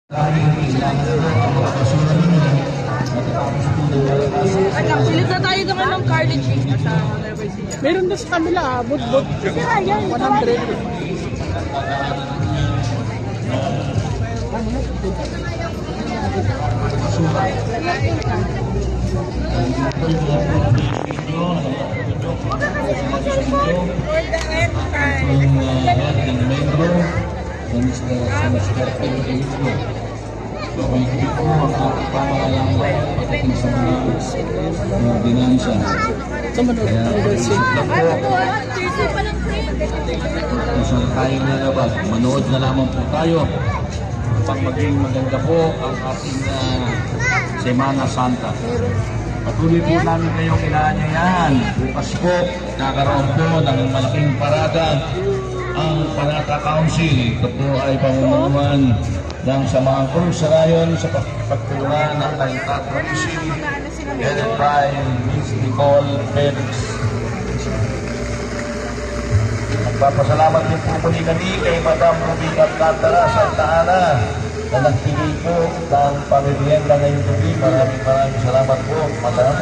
Pilit na tayo naman ng cartilage sa meron na sa kanila, bud-bud. 100. Kung tayong lalabas, manood na lamang po tayo upang maging maganda po ang ating Semana Santa. Patuloy po namin kayong inaanyayahan. Bukas po, kakaroon po ng malaking parada ang Panata Council. Ito po ay pamumunuan ng Samaang Cruz sa Rayon sa pagtulungan ng Naintat Council headed by Ms. Nicole Felix. Nagpapasalamat din po muli kami kay Madam Ruby Alcantara Santa Ana na nagbigay po ng pamilienda ngayong gabi. Maraming salamat po, Madam.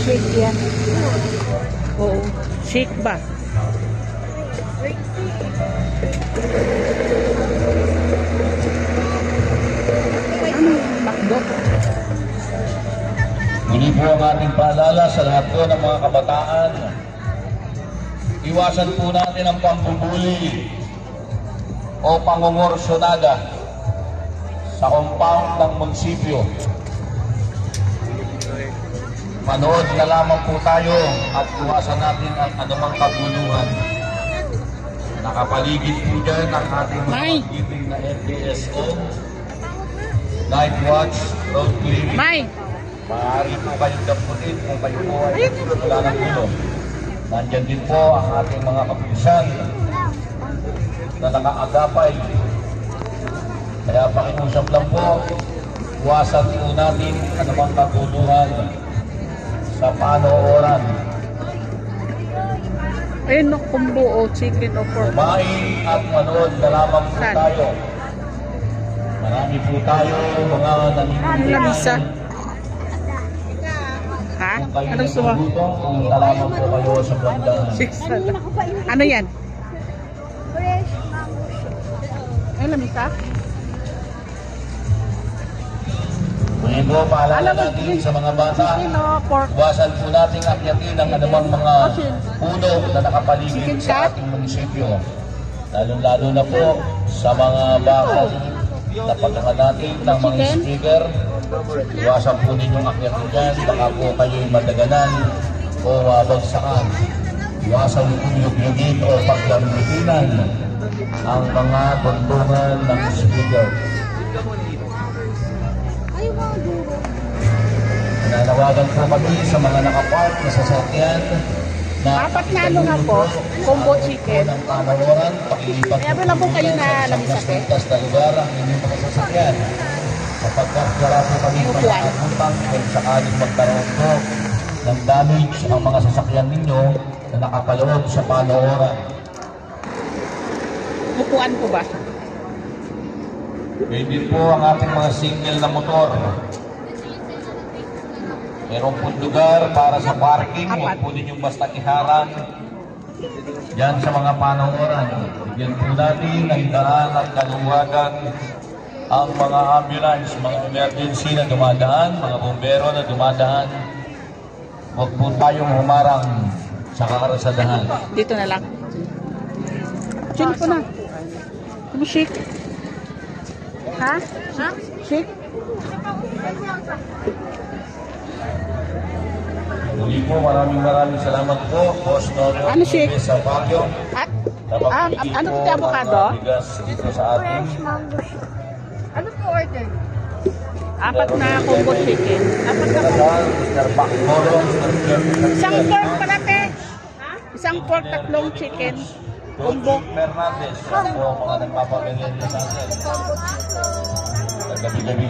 Shake yan. Oo. Shake ba? Muli po ang ating paalala sa lahat po ng mga kabataan. Iwasan po natin ang pambubuli o pangungursyonada sa compound ng munisipyo. Manood na lamang po tayo at iwasan natin ang anumang kaguluhan. Nakapaligid po dyan ang ating mga giving na NPSO, Night Watch, Road Clearing. Maaari po kayong damputin kung kayo po ay wala ng gulo. Nandyan din po ang ating mga kapulisan na nakaagapay. Kaya pakiusap lang po, iwasan po natin anumang kaguluhan sa panooran. Ayun no, kumbo o chicken o pork. Kumain at manood na lamang po tayo. Marami po tayo mga Lamisa. Ha? Anong suwa? Kung lamang po kayo sa bandang. Ano yan? Ay, lamisa? Ngayon po, paalala natin sa mga bata, iwasan po natin akyatin ang anumang mga puno na nakapaligid sa ating munisipyo. Lalo-lalo na po sa mga bahay na pagkakadating ng mga speaker. Iwasan po ninyong akyatin dyan, baka po kayo'y madaganan o mabagsakan. Iwasan po yung o pagdamitinan ang mga tuntungan ng speaker. Nanawagan po kami sa mga nakapark na sasakyan na apat na ano nga po, combo chicken. ng panawaran, pakilipat Meron lang po kayo na lamisa sa lugar ang inyong mga sasakyan. Sapagkat wala po kami pagkakapuntan kung sakaling magkaroon po ng damage ang mga sasakyan ninyo na nakapaloob sa panawaran. Upuan po ba? Pwede po ang ating mga single na motor. Meron po lugar para sa parking, huwag po ninyong basta iharang dyan sa mga panawaran. Bigyan po natin ng daan at kaluwagan ang mga ambulance, mga emergency na dumadaan, mga bumbero na dumadaan. Huwag po tayong humarang sa kakarasadahan. Dito na lang. Chill po na. Ano shake? Ha? Shake? Muli po, maraming salamat po, Boss Norio. Ano shake? Sa Baguio. At? Ano po avocado? Dito sa atin. Ano po order? Apat na combo chicken. Apat na combo. Mr. Bacmoro, Isang pork pala, te. Isang pork, tatlong chicken. Combo. Fernandez. Ako mga nagpapamilya sa atin. Gabi-gabi.